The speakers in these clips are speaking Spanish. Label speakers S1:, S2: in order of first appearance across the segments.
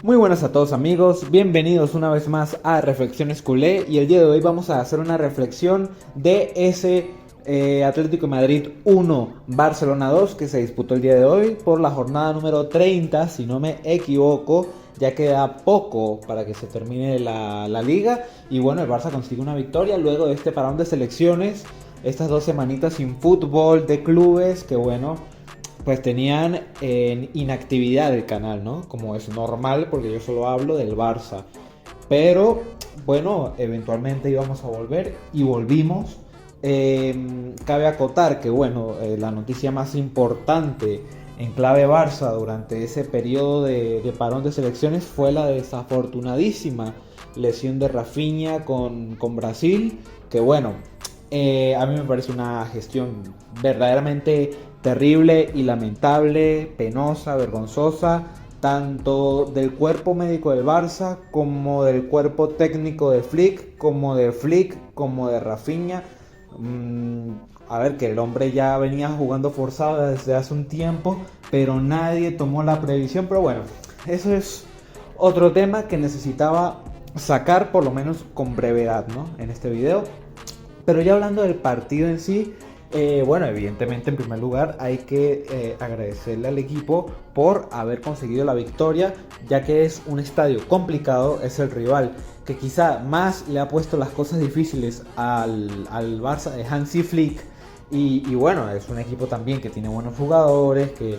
S1: Muy buenas a todos amigos, bienvenidos una vez más a Reflexiones Culé y el día de hoy vamos a hacer una reflexión de ese Atlético de Madrid 1, Barcelona 2 que se disputó el día de hoy por la jornada número 30, si no me equivoco. Ya queda poco para que se termine la liga y bueno, el Barça consigue una victoria luego de este parón de selecciones, estas 2 semanitas sin fútbol de clubes que bueno, pues tenían en inactividad el canal, ¿no? Como es normal, porque yo solo hablo del Barça. Pero bueno, eventualmente íbamos a volver y volvimos. Cabe acotar que bueno, la noticia más importante en clave Barça durante ese periodo de parón de selecciones fue la desafortunadísima lesión de Rafinha con Brasil, que bueno, a mí me parece una gestión verdaderamente terrible y lamentable, penosa, vergonzosa, tanto del cuerpo médico del Barça como del cuerpo técnico de Flick, como de Rafinha. A ver, que el hombre ya venía jugando forzado desde hace un tiempo, pero nadie tomó la previsión. Pero bueno, eso es otro tema que necesitaba sacar por lo menos con brevedad, ¿no? En este video. Pero ya hablando del partido en sí, bueno, evidentemente en primer lugar hay que agradecerle al equipo por haber conseguido la victoria, ya que es un estadio complicado, es el rival que quizá más le ha puesto las cosas difíciles al Barça de Hansi Flick. Y bueno, es un equipo también que tiene buenos jugadores, que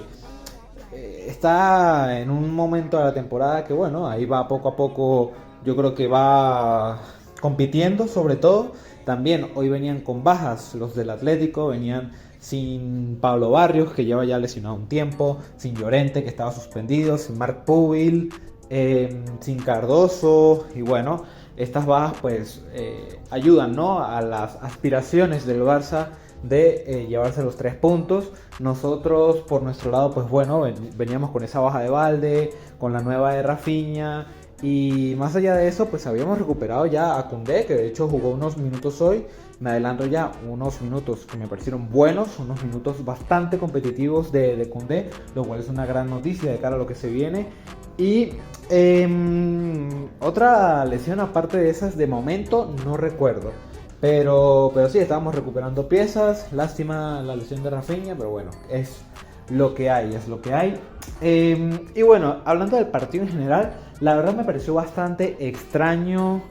S1: está en un momento de la temporada que bueno, ahí va poco a poco, yo creo que va compitiendo sobre todo. También hoy venían con bajas los del Atlético, venían sin Pablo Barrios, que lleva ya lesionado un tiempo, sin Llorente, que estaba suspendido, sin Marc Pubil, sin Cardoso, y bueno, estas bajas pues ayudan, ¿no?, a las aspiraciones del Barça de llevarse los 3 puntos. Nosotros por nuestro lado pues bueno, veníamos con esa baja de Valde, con la nueva de Rafinha. Y más allá de eso, pues habíamos recuperado ya a Koundé, que de hecho jugó unos minutos hoy. Me adelanto ya, unos minutos que me parecieron buenos, unos minutos bastante competitivos de Koundé, lo cual es una gran noticia de cara a lo que se viene. Y otra lesión aparte de esas, de momento no recuerdo. Pero sí, estábamos recuperando piezas. Lástima la lesión de Rafinha, pero bueno, es lo que hay, es lo que hay. Y bueno, hablando del partido en general, la verdad me pareció bastante extraño,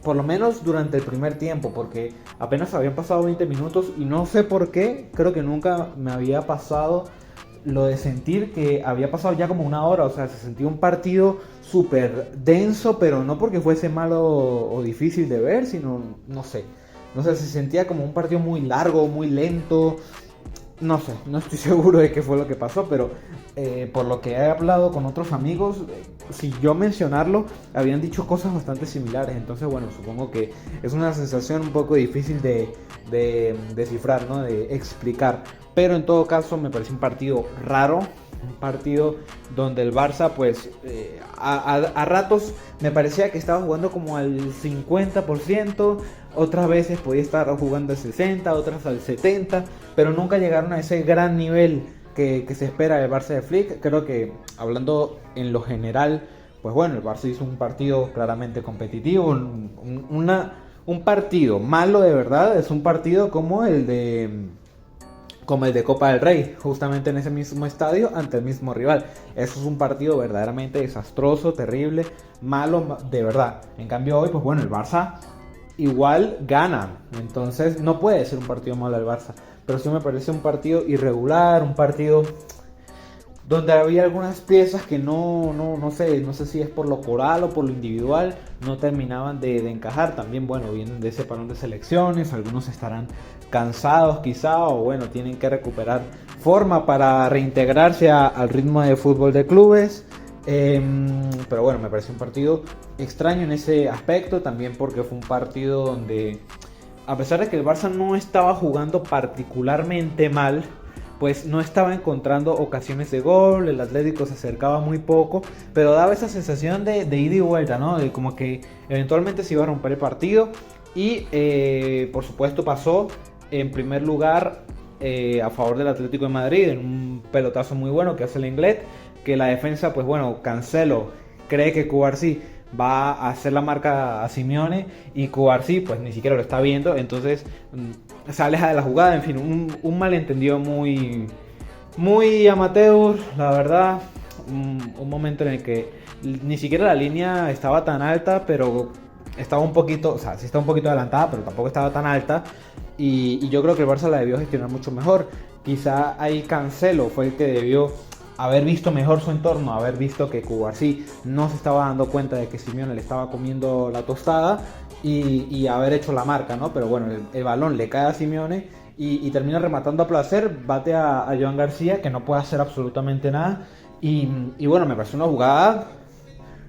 S1: por lo menos durante el primer tiempo, porque apenas habían pasado 20 minutos y no sé por qué, creo que nunca me había pasado lo de sentir que había pasado ya como una hora. O sea, se sentía un partido súper denso, pero no porque fuese malo o difícil de ver, sino, no sé, se sentía como un partido muy largo, muy lento. No sé, no estoy seguro de qué fue lo que pasó, pero por lo que he hablado con otros amigos, si yo mencionarlo, habían dicho cosas bastante similares. Entonces, bueno, supongo que es una sensación un poco difícil de descifrar, ¿no?, de explicar. Pero en todo caso, me parece un partido raro, un partido donde el Barça, pues, a ratos me parecía que estaba jugando como al 50%, otras veces podía estar jugando al 60%, otras al 70%, pero nunca llegaron a ese gran nivel que se espera del Barça de Flick. Creo que, hablando en lo general, pues bueno, el Barça hizo un partido claramente competitivo, un partido malo de verdad, es un partido como el de Copa del Rey, justamente en ese mismo estadio, ante el mismo rival. Eso es un partido verdaderamente desastroso, terrible, malo de verdad. En cambio hoy, pues bueno, el Barça igual gana, entonces no puede ser un partido malo del Barça, pero sí me parece un partido irregular, un partido donde había algunas piezas que no sé si es por lo coral o por lo individual, no terminaban de encajar. También, bueno, vienen de ese parón de selecciones, algunos estarán cansados quizá, o bueno, tienen que recuperar forma para reintegrarse al ritmo de fútbol de clubes. Pero bueno, me parece un partido extraño en ese aspecto, también porque fue un partido donde, a pesar de que el Barça no estaba jugando particularmente mal, pues no estaba encontrando ocasiones de gol. El Atlético se acercaba muy poco, pero daba esa sensación de ida y vuelta, ¿no? De como que eventualmente se iba a romper el partido. Y por supuesto pasó en primer lugar a favor del Atlético de Madrid en un pelotazo muy bueno que hace el Lenglet, que la defensa, pues bueno, Cancelo cree que Cubarsí va a hacer la marca a Simeone y Cubarsí pues ni siquiera lo está viendo, entonces se aleja de la jugada. En fin, un malentendido muy amateur, la verdad. Un momento en el que ni siquiera la línea estaba tan alta, pero estaba un poquito, o sea, sí estaba un poquito adelantada, pero tampoco estaba tan alta. Y yo creo que el Barça la debió gestionar mucho mejor. Quizá ahí Cancelo fue el que debió haber visto mejor su entorno, haber visto que Cubarsí no se estaba dando cuenta de que Simeone le estaba comiendo la tostada y haber hecho la marca, ¿no? Pero bueno, el balón le cae a Simeone y termina rematando a placer, bate a Joan García, que no puede hacer absolutamente nada. Y bueno, me parece una jugada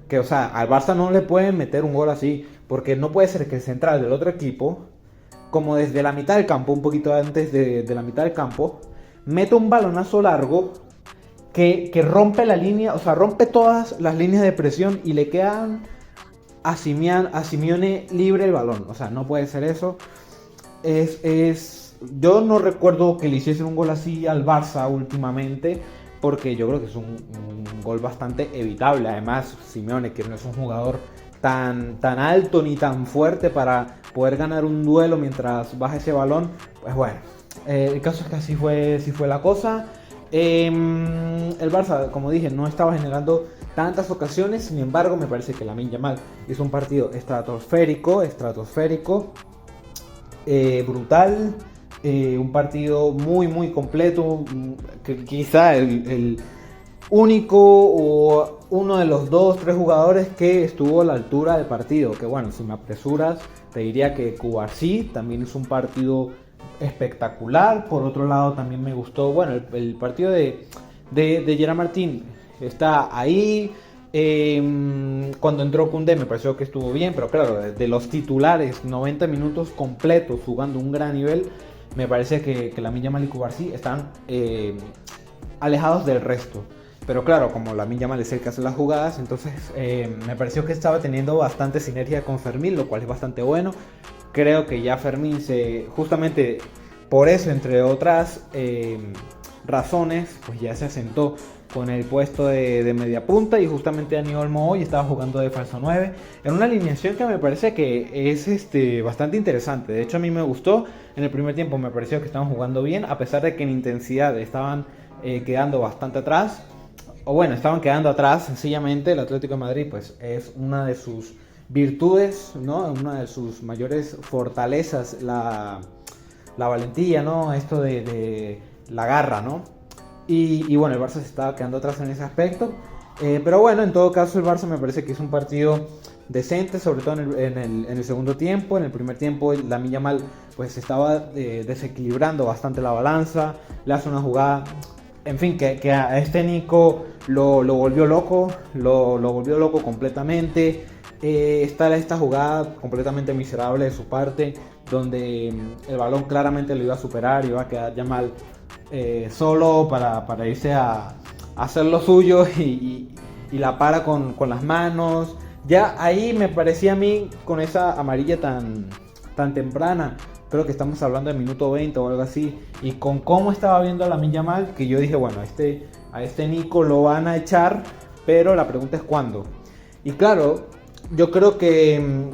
S1: que, o sea, al Barça no le pueden meter un gol así, porque no puede ser que el central del otro equipo, como desde la mitad del campo, un poquito antes de la mitad del campo, mete un balonazo largo que rompe la línea, o sea, rompe todas las líneas de presión y le quedan a Simeone libre el balón. O sea, no puede ser eso. Yo no recuerdo que le hiciesen un gol así al Barça últimamente, porque yo creo que es un gol bastante evitable. Además, Simeone, que no es un jugador tan alto ni tan fuerte para poder ganar un duelo mientras baja ese balón, pues bueno, el caso es que así fue la cosa. El Barça, como dije, no estaba generando tantas ocasiones, sin embargo me parece que Lamine Yamal hizo un partido estratosférico, brutal, un partido muy completo, que quizá el único o uno de los 2-3 jugadores que estuvo a la altura del partido. Que bueno, si me apresuras te diría que Cubarsí también hizo un partido espectacular. Por otro lado también me gustó, bueno, el partido de Gerard Martín está ahí. Cuando entró Koundé me pareció que estuvo bien, pero claro, de los titulares 90 minutos completos jugando un gran nivel, me parece que Lamine Yamal y Cubarsí están alejados del resto. Pero claro, como Lamine Yamal es el que hace las jugadas, entonces me pareció que estaba teniendo bastante sinergia con Fermín, lo cual es bastante bueno. Creo que ya Fermín justamente por eso, entre otras razones, pues ya se asentó con el puesto de media punta, y justamente Dani Olmo hoy estaba jugando de falso 9 en una alineación que me parece que es bastante interesante. De hecho, a mí me gustó. En el primer tiempo me pareció que estaban jugando bien, a pesar de que en intensidad estaban quedando bastante atrás. O bueno, estaban quedando atrás. Sencillamente el Atlético de Madrid pues es una de sus virtudes, ¿no? Una de sus mayores fortalezas, la valentía, ¿no? Esto de la garra, ¿no? Y bueno, el Barça se estaba quedando atrás en ese aspecto. Pero bueno, en todo caso el Barça me parece que es un partido decente, sobre todo en el segundo tiempo. En el primer tiempo Lamine Yamal pues estaba desequilibrando bastante la balanza. Le hace una jugada, en fin, que a Nico lo volvió loco, lo volvió loco completamente. Está esta jugada completamente miserable de su parte, donde el balón claramente lo iba a superar y iba a quedar Yamal solo para irse a hacer lo suyo, y la para con las manos. Ya ahí me parecía a mí, con esa amarilla tan temprana, creo que estamos hablando de minuto 20 o algo así, y con cómo estaba viendo a Lamine Yamal, que yo dije, bueno, a este Nico lo van a echar, pero la pregunta es cuándo. Y claro, yo creo que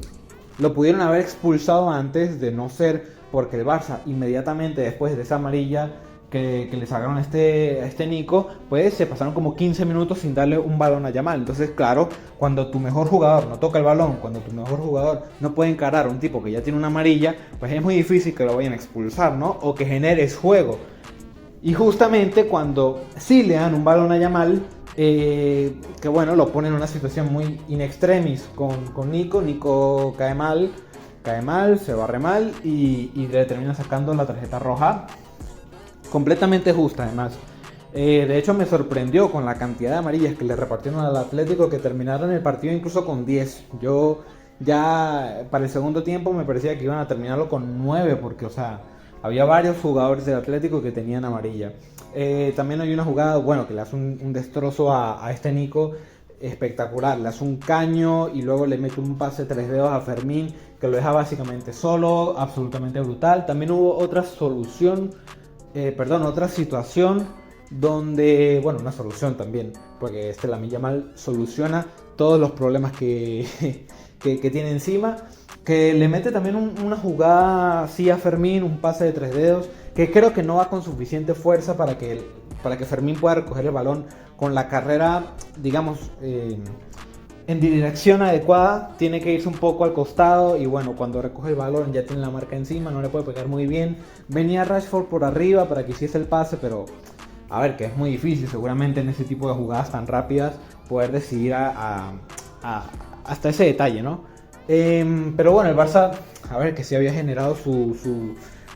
S1: lo pudieron haber expulsado antes, de no ser porque el Barça inmediatamente después de esa amarilla que le sacaron a este Nico, pues se pasaron como 15 minutos sin darle un balón a Yamal. Entonces, claro, cuando tu mejor jugador no toca el balón, cuando tu mejor jugador no puede encarar a un tipo que ya tiene una amarilla, pues es muy difícil que lo vayan a expulsar, ¿no? O que generes juego. Y justamente cuando sí le dan un balón a Yamal, que bueno, lo pone en una situación muy in extremis con Nico cae mal, se barre mal y le termina sacando la tarjeta roja. Completamente justa, además. De hecho, me sorprendió con la cantidad de amarillas que le repartieron al Atlético, que terminaron el partido incluso con 10. Yo ya para el segundo tiempo me parecía que iban a terminarlo con 9, porque, o sea, había varios jugadores del Atlético que tenían amarilla. También hay una jugada, bueno, que le hace un destrozo a este Nico espectacular. Le hace un caño y luego le mete un pase 3 dedos a Fermín, que lo deja básicamente solo, absolutamente brutal. También hubo otra situación donde, bueno, una solución también, porque Lamine Yamal soluciona todos los problemas que tiene encima. Que le mete también una jugada así a Fermín, un pase de 3 dedos, que creo que no va con suficiente fuerza para que Fermín pueda recoger el balón con la carrera, digamos, en dirección adecuada. Tiene que irse un poco al costado y bueno, cuando recoge el balón ya tiene la marca encima, no le puede pegar muy bien. Venía Rashford por arriba para que hiciese el pase, pero a ver, que es muy difícil seguramente en ese tipo de jugadas tan rápidas poder decidir hasta ese detalle, ¿no? Pero bueno, el Barça, a ver, que sí había generado sus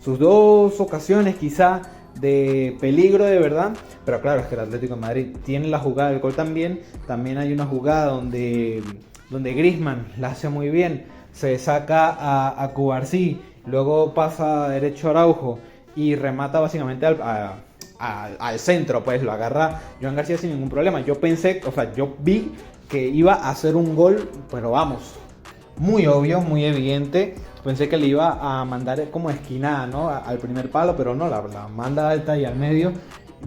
S1: 2 ocasiones quizá de peligro de verdad, pero claro, es que el Atlético de Madrid tiene la jugada del gol también. También hay una jugada donde Griezmann la hace muy bien, se saca a Cubarsí, luego pasa derecho a Araujo y remata básicamente al centro, pues lo agarra Joan García sin ningún problema. Yo pensé, o sea, yo vi que iba a hacer un gol, pero vamos, muy obvio, muy evidente. Pensé que le iba a mandar como esquinada, ¿no? Al primer palo, pero no, la manda alta y al medio.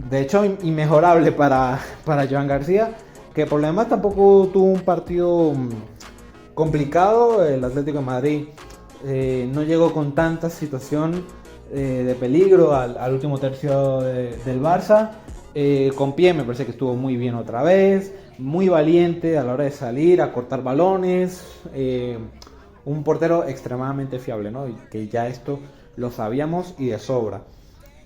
S1: De hecho, inmejorable para Joan García, que por lo demás tampoco tuvo un partido complicado. El Atlético de Madrid no llegó con tanta situación de peligro al último tercio del Barça. Con pie me parece que estuvo muy bien otra vez, muy valiente a la hora de salir, a cortar balones. Un portero extremadamente fiable, ¿no? Y que ya esto lo sabíamos y de sobra.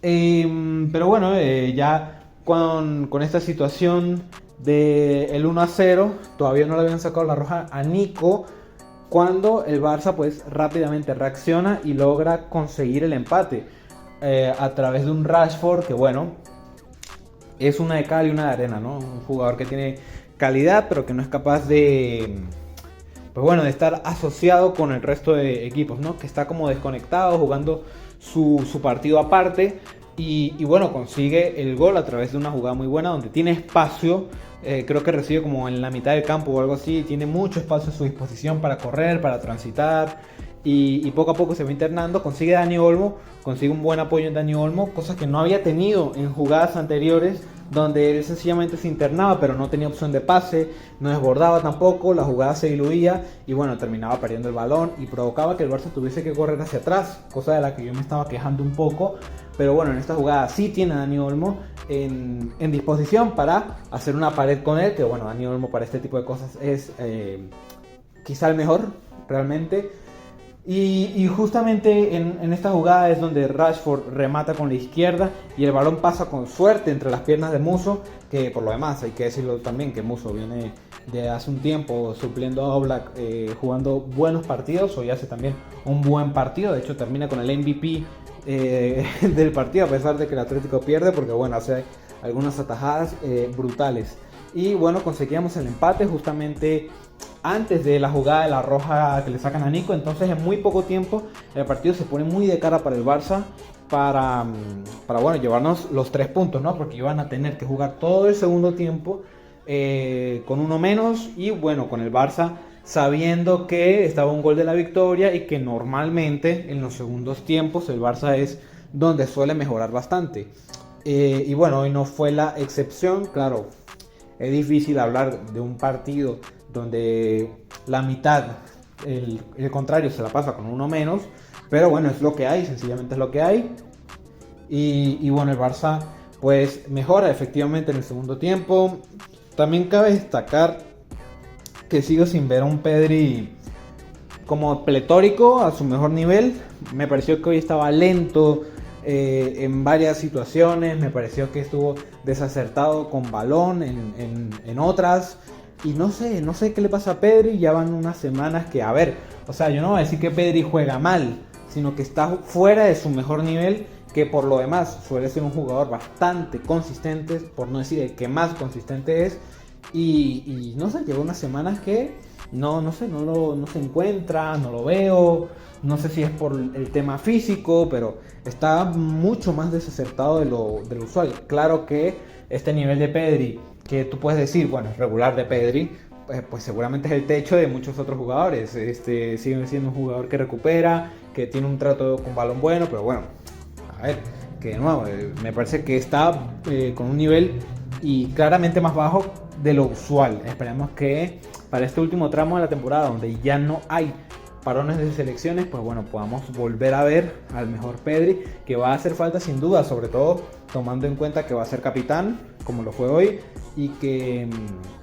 S1: Pero bueno, ya con esta situación del 1-0, todavía no le habían sacado la roja a Nico, cuando el Barça pues rápidamente reacciona y logra conseguir el empate a través de un Rashford que bueno, es una de cal y una de arena, ¿no? Un jugador que tiene calidad pero que no es capaz de, pues bueno, de estar asociado con el resto de equipos, ¿no? Que está como desconectado, jugando su partido aparte. Y bueno, consigue el gol a través de una jugada muy buena donde tiene espacio. Creo que recibe como en la mitad del campo o algo así. Tiene mucho espacio a su disposición para correr, para transitar. Y poco a poco se va internando. Consigue Dani Olmo, consigue un buen apoyo en Dani Olmo, cosas que no había tenido en jugadas anteriores, donde él sencillamente se internaba pero no tenía opción de pase, no desbordaba tampoco, la jugada se diluía y bueno, terminaba perdiendo el balón y provocaba que el Barça tuviese que correr hacia atrás, cosa de la que yo me estaba quejando un poco. Pero bueno, en esta jugada sí tiene a Dani Olmo en disposición para hacer una pared con él, que bueno, Dani Olmo para este tipo de cosas es quizá el mejor realmente. Y justamente en esta jugada es donde Rashford remata con la izquierda y el balón pasa con suerte entre las piernas de Musso, que por lo demás hay que decirlo también que Musso viene de hace un tiempo supliendo a Oblak, jugando buenos partidos. Hoy hace también un buen partido, de hecho termina con el MVP del partido a pesar de que el Atlético pierde, porque bueno, hace algunas atajadas brutales. Y bueno, conseguíamos el empate justamente antes de la jugada de la roja que le sacan a Nico. Entonces en muy poco tiempo el partido se pone muy de cara para el Barça para bueno, llevarnos los 3 puntos, ¿no? Porque iban a tener que jugar todo el segundo tiempo con uno menos y bueno, con el Barça sabiendo que estaba un gol de la victoria y que normalmente en los segundos tiempos el Barça es donde suele mejorar bastante. Y bueno, hoy no fue la excepción. Claro, es difícil hablar de un partido donde la mitad, el contrario, se la pasa con uno menos, pero bueno, es lo que hay, sencillamente es lo que hay. Y bueno, el Barça pues mejora efectivamente en el segundo tiempo. También cabe destacar que sigo sin ver a un Pedri como pletórico a su mejor nivel. Me pareció que hoy estaba lento en varias situaciones, me pareció que estuvo desacertado con balón en otras. Y no sé qué le pasa a Pedri. Ya van unas semanas que, a ver, o sea, yo no voy a decir que Pedri juega mal, sino que está fuera de su mejor nivel, que por lo demás suele ser un jugador bastante consistente, por no decir el que más consistente es. Y no sé, lleva unas semanas que no se encuentra, no lo veo. No sé si es por el tema físico, pero está mucho más desacertado de lo usual. Claro que este nivel de Pedri, que tú puedes decir, bueno, es regular de Pedri, pues seguramente es el techo de muchos otros jugadores. Sigue siendo un jugador que recupera, que tiene un trato con balón bueno, pero bueno, a ver, que de nuevo, me parece que está con un nivel y claramente más bajo de lo usual. Esperemos que para este último tramo de la temporada, donde ya no hay parones de selecciones, pues bueno, podamos volver a ver al mejor Pedri, que va a hacer falta sin duda, sobre todo tomando en cuenta que va a ser capitán, como lo fue hoy, y que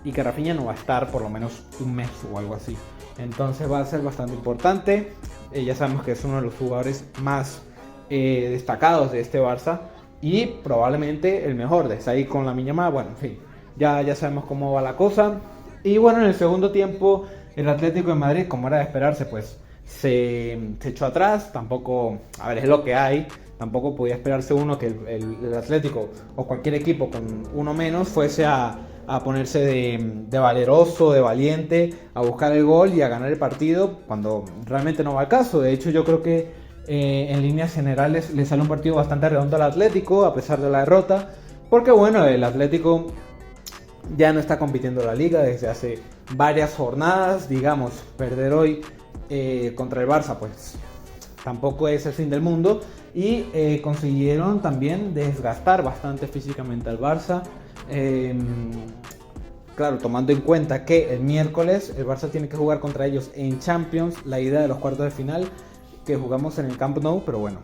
S1: Rafinha no va a estar por lo menos un mes o algo así. Entonces va a ser bastante importante. Ya sabemos que es uno de los jugadores más destacados de este Barça y probablemente el mejor. Desde ahí con Lamine Yamal, bueno, en fin, ya sabemos cómo va la cosa. Y bueno, en el segundo tiempo el Atlético de Madrid, como era de esperarse, pues se echó atrás. Tampoco, a ver, es lo que hay. Tampoco podía esperarse uno que el Atlético o cualquier equipo con uno menos fuese a ponerse de valeroso, de valiente, a buscar el gol y a ganar el partido, cuando realmente no va al caso. De hecho, yo creo que en líneas generales le sale un partido bastante redondo al Atlético, a pesar de la derrota, porque bueno, el Atlético ya no está compitiendo en la Liga desde hace varias jornadas. Digamos, perder hoy contra el Barça, pues tampoco es el fin del mundo, y consiguieron también desgastar bastante físicamente al Barça. Claro, tomando en cuenta que el miércoles el Barça tiene que jugar contra ellos en Champions, la ida de los cuartos de final, que jugamos en el Camp Nou, pero bueno,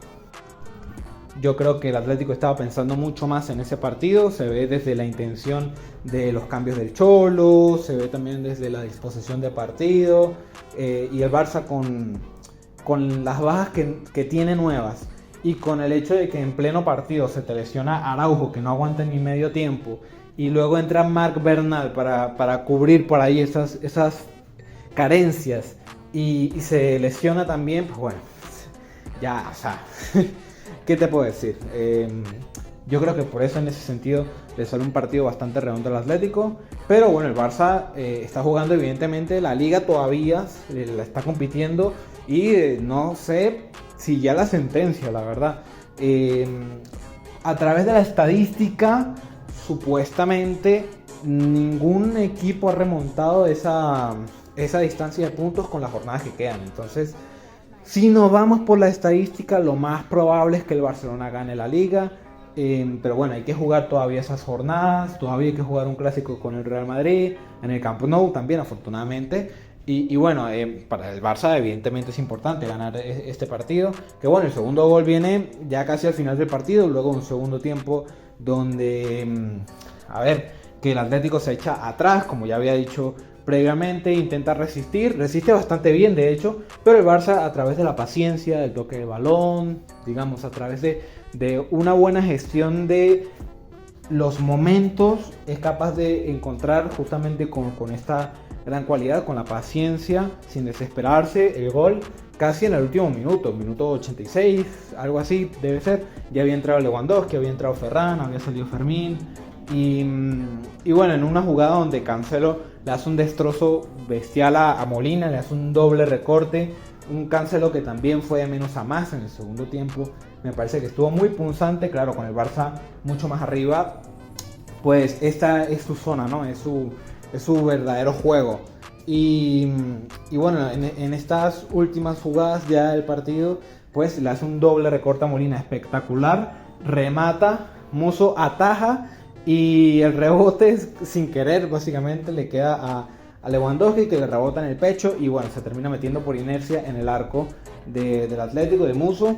S1: yo creo que el Atlético estaba pensando mucho más en ese partido. Se ve desde la intención de los cambios del Cholo, se ve también desde la disposición de partido, y el Barça con las bajas que tiene nuevas, y con el hecho de que en pleno partido se te lesiona Araujo, que no aguanta ni medio tiempo, y luego entra Marc Bernal para cubrir por ahí esas carencias, y se lesiona también, pues bueno, ya, o sea, ¿qué te puedo decir? Yo creo que por eso, en ese sentido, le sale un partido bastante redondo al Atlético. Pero bueno, el Barça está jugando evidentemente la Liga todavía, la está compitiendo, y no sé si ya la sentencia, la verdad. A través de la estadística, supuestamente ningún equipo ha remontado esa distancia de puntos con las jornadas que quedan. Entonces, si nos vamos por la estadística, lo más probable es que el Barcelona gane la Liga. Pero bueno, hay que jugar todavía esas jornadas, todavía hay que jugar un clásico con el Real Madrid, en el Camp Nou también, afortunadamente. Y bueno, para el Barça evidentemente es importante ganar este partido. Que bueno, el segundo gol viene ya casi al final del partido, luego un segundo tiempo donde, a ver, que el Atlético se echa atrás, como ya había dicho previamente, intenta resiste bastante bien de hecho, pero el Barça, a través de la paciencia, del toque de balón, digamos, a través de una buena gestión de los momentos, es capaz de encontrar justamente con esta gran cualidad, con la paciencia, sin desesperarse, el gol casi en el último minuto 86, algo así debe ser. Ya había entrado Lewandowski, había entrado Ferran, había salido Fermín, y bueno, en una jugada donde Cancelo le hace un destrozo bestial a Molina, le hace un doble recorte, un Cancelo que también fue de menos a más en el segundo tiempo. Me parece que estuvo muy punzante, claro, con el Barça mucho más arriba, pues esta es su zona, ¿no? Es su verdadero juego. Y bueno, en estas últimas jugadas ya del partido, pues le hace un doble recorte a Molina espectacular, remata, Musso ataja, y el rebote sin querer básicamente le queda a Lewandowski, que le rebota en el pecho, y bueno, se termina metiendo por inercia en el arco del Atlético, de Musso.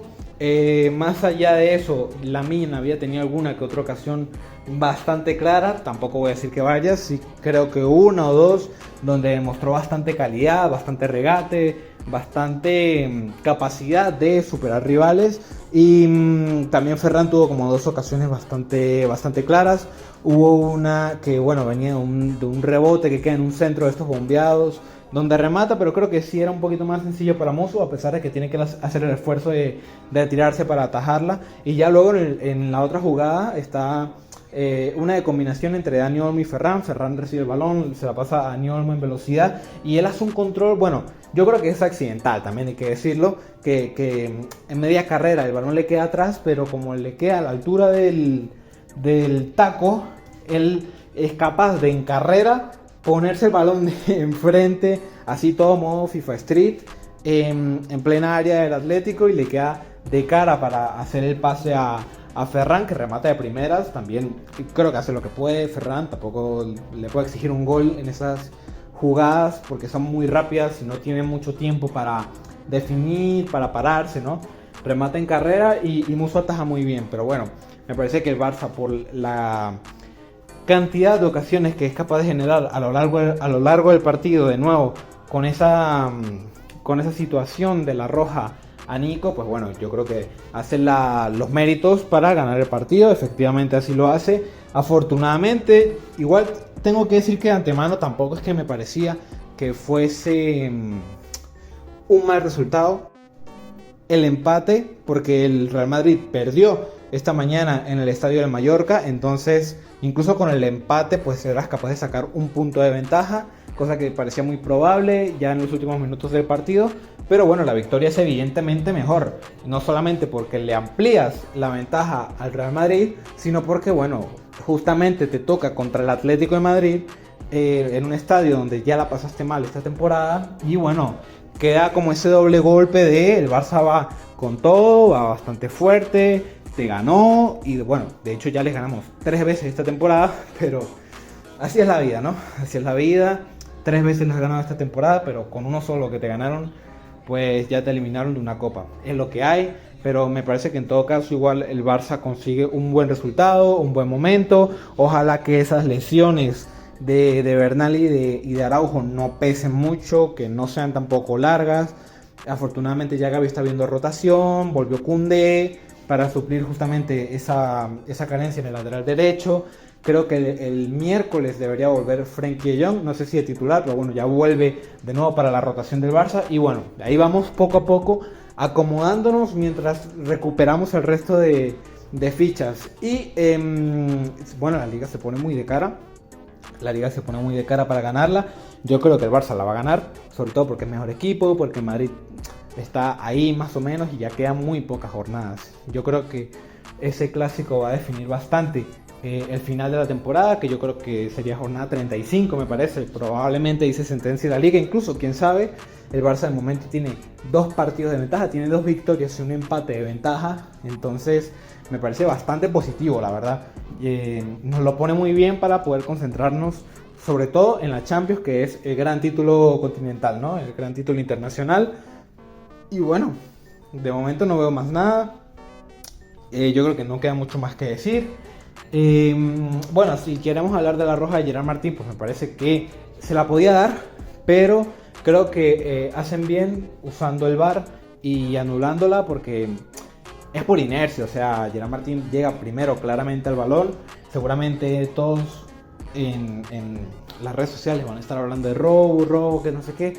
S1: Más allá de eso, Lamine había tenido alguna que otra ocasión bastante clara, tampoco voy a decir que varias, sí creo que una o dos donde demostró bastante calidad, bastante regate, bastante capacidad de superar rivales. Y también Ferran tuvo como dos ocasiones bastante claras. Hubo una que bueno, venía de un rebote que queda en un centro de estos bombeados, donde remata, pero creo que sí era un poquito más sencillo para Musso, a pesar de que tiene que hacer el esfuerzo de tirarse para atajarla. Y ya luego en la otra jugada está una de combinación entre Dani Olmo y Ferran. Ferran recibe el balón, se la pasa a Dani Olmo en velocidad, y él hace un control, bueno, yo creo que es accidental, también hay que decirlo, que en media carrera el balón le queda atrás, pero como le queda a la altura del taco, él es capaz de en carrera ponerse el balón de enfrente, así todo modo FIFA Street, en plena área del Atlético, y le queda de cara para hacer el pase a Ferran, que remata de primeras. También creo que hace lo que puede Ferran, tampoco le puede exigir un gol en esas jugadas porque son muy rápidas y no tiene mucho tiempo para definir, para pararse, ¿no? Remata en carrera y Musso ataja muy bien, pero bueno, me parece que el Barça, por la cantidad de ocasiones que es capaz de generar a lo largo del partido, de nuevo con esa situación de la roja a Nico, pues bueno, yo creo que hace los méritos para ganar el partido. Efectivamente así lo hace, afortunadamente. Igual tengo que decir que de antemano tampoco es que me parecía que fuese un mal resultado el empate, porque el Real Madrid perdió esta mañana en el estadio del Mallorca. Entonces incluso con el empate pues eras capaz de sacar un punto de ventaja, cosa que parecía muy probable ya en los últimos minutos del partido. Pero bueno, la victoria es evidentemente mejor, no solamente porque le amplías la ventaja al Real Madrid, sino porque bueno, justamente te toca contra el Atlético de Madrid en un estadio donde ya la pasaste mal esta temporada. Y bueno, queda como ese doble golpe de el Barça va con todo, va bastante fuerte, te ganó y bueno, de hecho ya les ganamos 3 veces esta temporada, pero así es la vida, ¿no? Así es la vida. 3 veces les has ganado esta temporada, pero con uno solo que te ganaron, pues ya te eliminaron de una copa. Es lo que hay, pero me parece que en todo caso igual el Barça consigue un buen resultado, un buen momento. Ojalá que esas lesiones de Bernal y de Araujo no pesen mucho, que no sean tampoco largas. Afortunadamente ya Gavi está viendo rotación, volvió Koundé para suplir justamente esa carencia en el lateral derecho. Creo que el miércoles debería volver Frenkie de Jong, no sé si de titular, pero bueno, ya vuelve de nuevo para la rotación del Barça. Y bueno, ahí vamos poco a poco acomodándonos mientras recuperamos el resto de fichas. Y bueno, la liga se pone muy de cara. La liga se pone muy de cara para ganarla. Yo creo que el Barça la va a ganar, sobre todo porque es mejor equipo, porque el Madrid está ahí más o menos y ya quedan muy pocas jornadas. Yo creo que ese clásico va a definir bastante el final de la temporada, que yo creo que sería jornada 35, me parece. Probablemente ahí se sentencia la liga, incluso, quién sabe. El Barça de momento tiene 2 partidos de ventaja, tiene 2 victorias y un empate de ventaja. Entonces me parece bastante positivo, la verdad. Nos lo pone muy bien para poder concentrarnos sobre todo en la Champions, que es el gran título continental, ¿no? El gran título internacional. Y bueno, de momento no veo más nada. Yo creo que no queda mucho más que decir. Bueno, si queremos hablar de la roja de Gerard Martín, pues me parece que se la podía dar, pero creo que hacen bien usando el VAR y anulándola, porque es por inercia. O sea, Gerard Martín llega primero claramente al balón. Seguramente todos en las redes sociales van a estar hablando de robo, que no sé qué.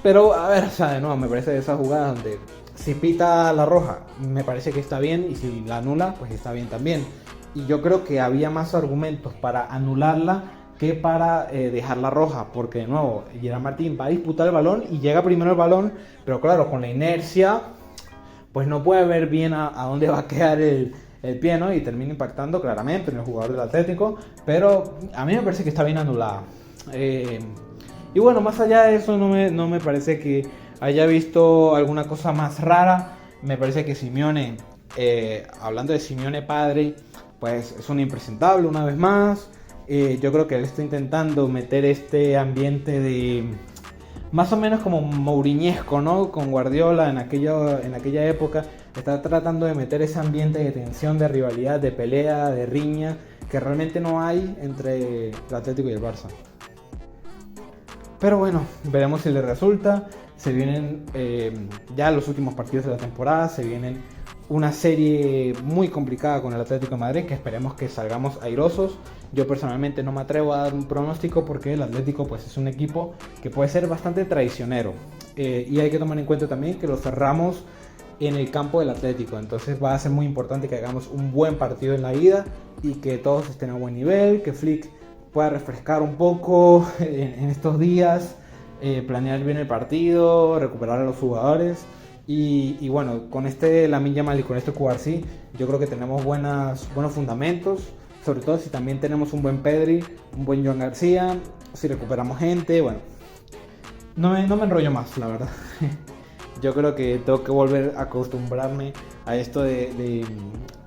S1: Pero a ver, o sea, de nuevo, me parece de esas jugadas donde si pita la roja, me parece que está bien, y si la anula, pues está bien también. Y yo creo que había más argumentos para anularla que para dejarla roja, porque de nuevo, Gerard Martín va a disputar el balón y llega primero el balón, pero claro, con la inercia, pues no puede ver bien a dónde va a quedar el pie, ¿no? Y termina impactando claramente en el jugador del Atlético, pero a mí me parece que está bien anulada. Y bueno, más allá de eso, no me parece que haya visto alguna cosa más rara. Me parece que Simeone, hablando de Simeone padre, pues es un impresentable una vez más. Yo creo que él está intentando meter este ambiente de más o menos como mouriñesco, ¿no? Con Guardiola en aquella época. Está tratando de meter ese ambiente de tensión, de rivalidad, de pelea, de riña, que realmente no hay entre el Atlético y el Barça. Pero bueno, veremos si le resulta. Se vienen ya los últimos partidos de la temporada. Se vienen una serie muy complicada con el Atlético de Madrid, que esperemos que salgamos airosos. Yo personalmente no me atrevo a dar un pronóstico, porque el Atlético pues es un equipo que puede ser bastante traicionero. Y hay que tomar en cuenta también que lo cerramos en el campo del Atlético. Entonces va a ser muy importante que hagamos un buen partido en la ida y que todos estén a buen nivel, que Flick pueda refrescar un poco en estos días, planear bien el partido, recuperar a los jugadores. Y bueno, con este Lamine Yamal y con este Cubarsí, yo creo que tenemos buenos fundamentos, sobre todo si también tenemos un buen Pedri, un buen Joan García, si recuperamos gente. Bueno, no me enrollo más, la verdad. Yo creo que tengo que volver a acostumbrarme a esto de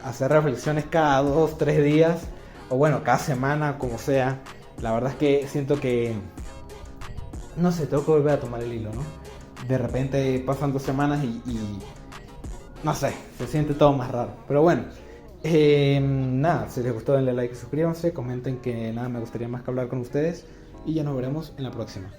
S1: hacer reflexiones cada 2, 3 días, o bueno, cada semana, como sea. La verdad es que siento que, no sé, tengo que volver a tomar el hilo, ¿no? De repente pasan 2 semanas y no sé, se siente todo más raro. Pero bueno, nada, si les gustó denle like y suscríbanse, comenten que nada, me gustaría más que hablar con ustedes y ya nos veremos en la próxima.